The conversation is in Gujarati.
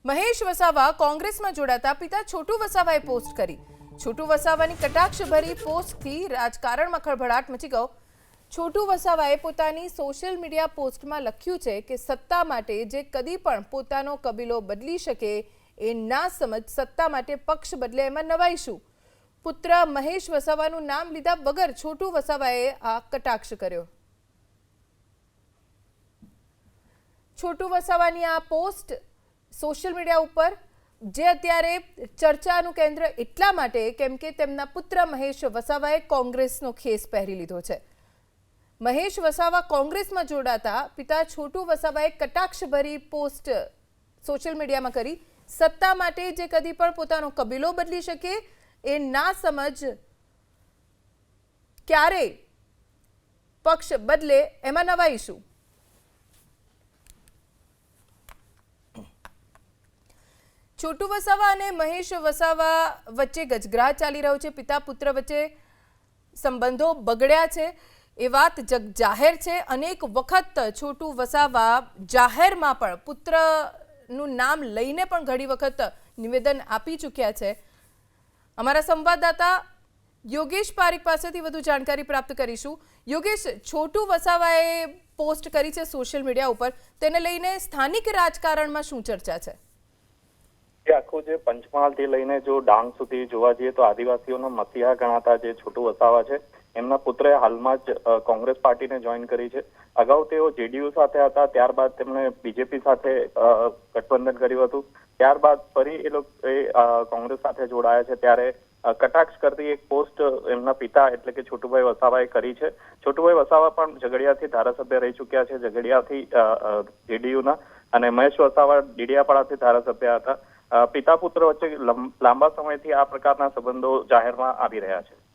મહેશ વસાવા કોંગ્રેસમાં જોડાતા પિતા છોટુ વસાવાએ પોસ્ટ કરી। છોટુ વસાવાની કટાક્ષભરી પોસ્ટથી રાજકારણમાં ખળભળાટ મચી ગયો। છોટુ વસાવાએ પોતાની સોશિયલ મીડિયા પોસ્ટમાં લખ્યું છે કે સત્તા માટે જે કદી પણ પોતાનો કબીલો બદલી શકે એ ના સમજ સત્તા માટે પક્ષ બદલે એમાં નવાઈશું। પુત્ર મહેશ વસાવાનું નામ લીધા વગર છોટુ વસાવાએ આ કટાક્ષ કર્યો। છોટુ વસાવાની આ પોસ્ટ સોશિયલ મીડિયા ઉપર જે અત્યારે ચર્ચાનું કેન્દ્ર એટલા માટે કેમ કે તેમના પુત્ર મહેશ વસાવાએ કોંગ્રેસનો ખેસ પહેરી લીધો છે। મહેશ વસાવા કોંગ્રેસમાં જોડાતા પિતા છોટુ વસાવાએ કટાક્ષભરી પોસ્ટ સોશિયલ મીડિયામાં કરી। સત્તા માટે જે કદી પણ પોતાનો કબીલો બદલી શકે એ ના સમજ ક્યારે પક્ષ બદલે એમાં નવાઈશું। છોટુ વસાવા અને મહેશ વસાવા વચ્ચે ગજગ્રાહ ચાલી રહ્યો છે। પિતા પુત્ર વચ્ચે સંબંધો બગડ્યા છે એ વાત જગજાહેર છે। અનેક વખત છોટુ વસાવા જાહેરમાં પણ પુત્રનું નામ લઈને પણ ઘણી વખત નિવેદન આપી ચૂક્યા છે। અમારા સંવાદદાતા યોગેશ પારીખ પાસેથી વધુ જાણકારી પ્રાપ્ત કરીશું। યોગેશ, છોટુ વસાવાએ પોસ્ટ કરી છે સોશિયલ મીડિયા ઉપર, તેને લઈને સ્થાનિક રાજકારણમાં શું ચર્ચા છે? આખું જે પંચમહાલથી લઈને જો ડાંગ સુધી જોવા જઈએ તો આદિવાસીઓનો મસીહા ગણાતા જે છોટુ વસાવા છે એમના પુત્રએ હાલમાં જ કોંગ્રેસ પાર્ટીને જોઈન કરી છે। અગાઉ તેઓ જેડીયુ સાથે હતા, ત્યારબાદ તેમણે બીજેપી સાથે ગઠબંધન કર્યું હતું, ત્યારબાદ ફરી એ લોકો કોંગ્રેસ સાથે જોડાયા છે। ત્યારે કટાક્ષ કરતી એક પોસ્ટ એમના પિતા એટલે કે છોટુભાઈ વસાવાએ કરી છે। છોટુભાઈ વસાવા પણ ઝઘડિયાથી ધારાસભ્ય રહી ચૂક્યા છે, ઝઘડિયાથી જેડીયુના, અને મહેશ વસાવા ડેડિયાપાડાથી ધારાસભ્ય હતા। પિતા પુત્ર વચ્ચે લાંબા સમયથી આ પ્રકારના સંબંધો જાહેરમાં આવી રહ્યા છે।